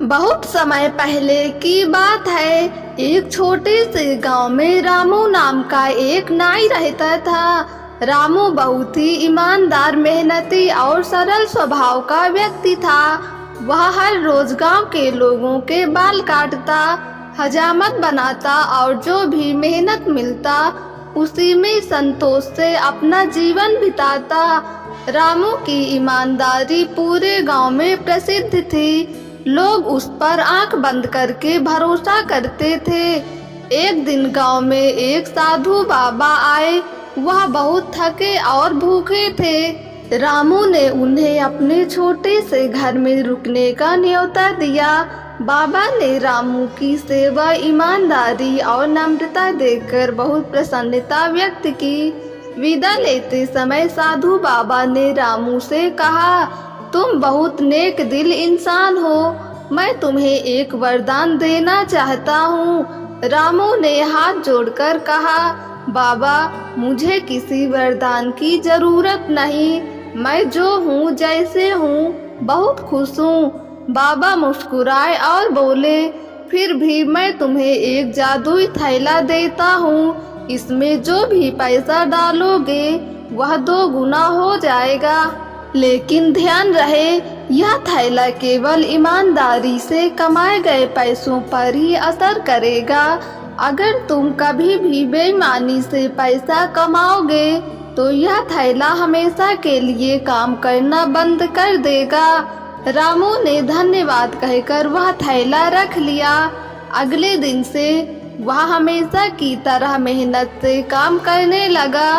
बहुत समय पहले की बात है। एक छोटे से गांव में रामू नाम का एक नाई रहता था। रामू बहुत ही ईमानदार, मेहनती और सरल स्वभाव का व्यक्ति था। वह हर रोज गांव के लोगों के बाल काटता, हजामत बनाता और जो भी मेहनत मिलता उसी में संतोष से अपना जीवन बिताता। रामू की ईमानदारी पूरे गांव में प्रसिद्ध थी। लोग उस पर आंख बंद करके भरोसा करते थे। एक दिन गांव में एक साधु बाबा आए। वह बहुत थके और भूखे थे। रामू ने उन्हें अपने छोटे से घर में रुकने का न्योता दिया। बाबा ने रामू की सेवा, ईमानदारी और नम्रता देखकर बहुत प्रसन्नता व्यक्त की। विदा लेते समय साधु बाबा ने रामू से कहा, तुम बहुत नेक दिल इंसान हो। मैं तुम्हें एक वरदान देना चाहता हूँ। रामू ने हाथ जोड़कर कहा, बाबा मुझे किसी वरदान की जरूरत नहीं। मैं जो हूँ, जैसे हूँ, बहुत खुश हूँ। बाबा मुस्कुराए और बोले, फिर भी मैं तुम्हें एक जादुई थैला देता हूँ। इसमें जो भी पैसा डालोगे वह 2 गुना हो जाएगा। लेकिन ध्यान रहे, यह थैला केवल ईमानदारी से कमाए गए पैसों पर ही असर करेगा। अगर तुम कभी भी बेईमानी से पैसा कमाओगे तो यह थैला हमेशा के लिए काम करना बंद कर देगा। रामू ने धन्यवाद कहकर वह थैला रख लिया। अगले दिन से वह हमेशा की तरह मेहनत से काम करने लगा।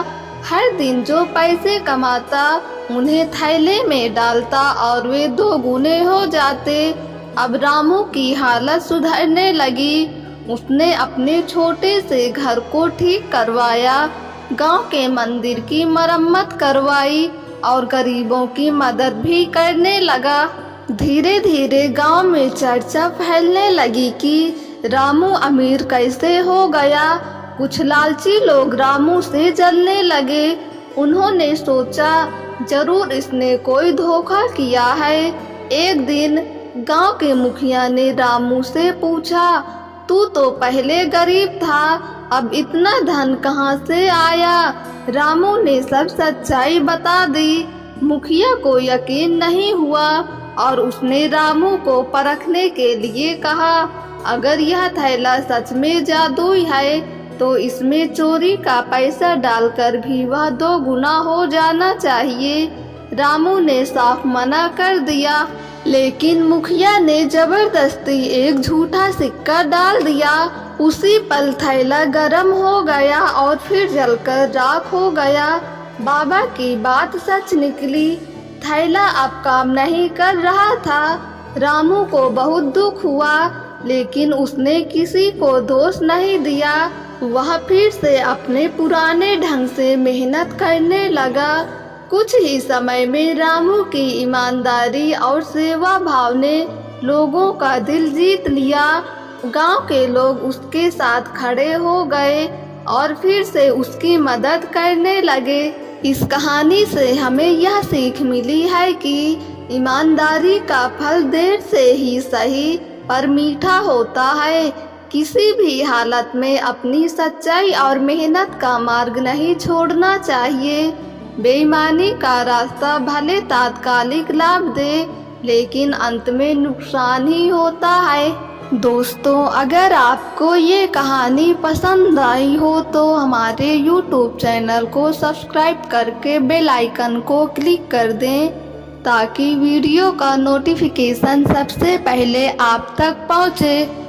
हर दिन जो पैसे कमाता उन्हें थैले में डालता और वे 2 गुने हो जाते। अब रामू की हालत सुधरने लगी। उसने अपने छोटे से घर को ठीक करवाया, गांव के मंदिर की मरम्मत करवाई और गरीबों की मदद भी करने लगा। धीरे धीरे गांव में चर्चा फैलने लगी कि रामू अमीर कैसे हो गया। कुछ लालची लोग रामू से जलने लगे। उन्होंने सोचा, जरूर इसने कोई धोखा किया है। एक दिन गांव के मुखिया ने रामू से पूछा, तू तो पहले गरीब था, अब इतना धन कहाँ से आया? रामू ने सब सच्चाई बता दी। मुखिया को यकीन नहीं हुआ और उसने रामू को परखने के लिए कहा, अगर यह थैला सच में जादुई है तो इसमें चोरी का पैसा डालकर भी वह 2 गुना हो जाना चाहिए। रामू ने साफ मना कर दिया, लेकिन मुखिया ने जबरदस्ती एक झूठा सिक्का डाल दिया। उसी पल थैला गर्म हो गया और फिर जलकर राख हो गया। बाबा की बात सच निकली। थैला अब काम नहीं कर रहा था। रामू को बहुत दुख हुआ, लेकिन उसने किसी को दोष नहीं दिया। वह फिर से अपने पुराने ढंग से मेहनत करने लगा। कुछ ही समय में रामू की ईमानदारी और सेवा भाव ने लोगों का दिल जीत लिया। गांव के लोग उसके साथ खड़े हो गए और फिर से उसकी मदद करने लगे। इस कहानी से हमें यह सीख मिली है कि ईमानदारी का फल देर से ही सही पर मीठा होता है। किसी भी हालत में अपनी सच्चाई और मेहनत का मार्ग नहीं छोड़ना चाहिए। बेईमानी का रास्ता भले तात्कालिक लाभ दे, लेकिन अंत में नुकसान ही होता है। दोस्तों, अगर आपको ये कहानी पसंद आई हो तो हमारे YouTube चैनल को सब्सक्राइब करके बेल आइकन को क्लिक कर दें, ताकि वीडियो का नोटिफिकेशन सबसे पहले आप तक पहुँचे।